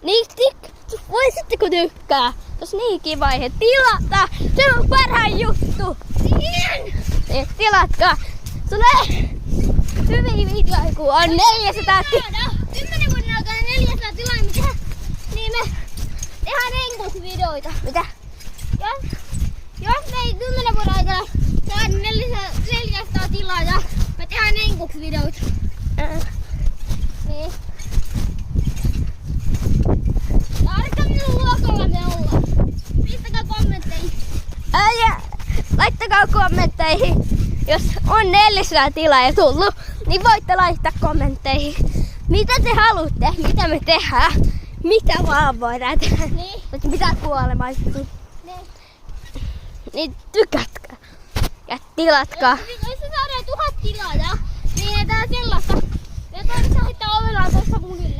Niin, voisitteko tykkää? Tos niin kiva aihe. Tilata! Se on parhain juttu! Niin, tilatkaa! Tulee hyviä videoita, kun on 400 10 vuoden aikana 400 tilaamista. Niin me tehdään enkuusvideoita. Mitä? Jos me ei 10 vuoden aikana saada 400 tilaajaa, me tehdään enkuusvideoita. Niin. Tarkka minun luokalla me ollaan. Pistäkää kommentteihin. Laittakaa kommentteihin. Jos on 400 tilaajaa tullut, niin voitte laittaa kommentteihin. Mitä te haluatte? Mitä me tehdään? Mitä vaan voidaan tehdä? Niin. Mutta mitä kuolemaisesti? Niin tykätkää. Ja tilatkaa. Jos se saadaan 1000 tilaajaa, niin ei tää sellaista. Ja toisaalta sitten ovellaan tuossa munilla.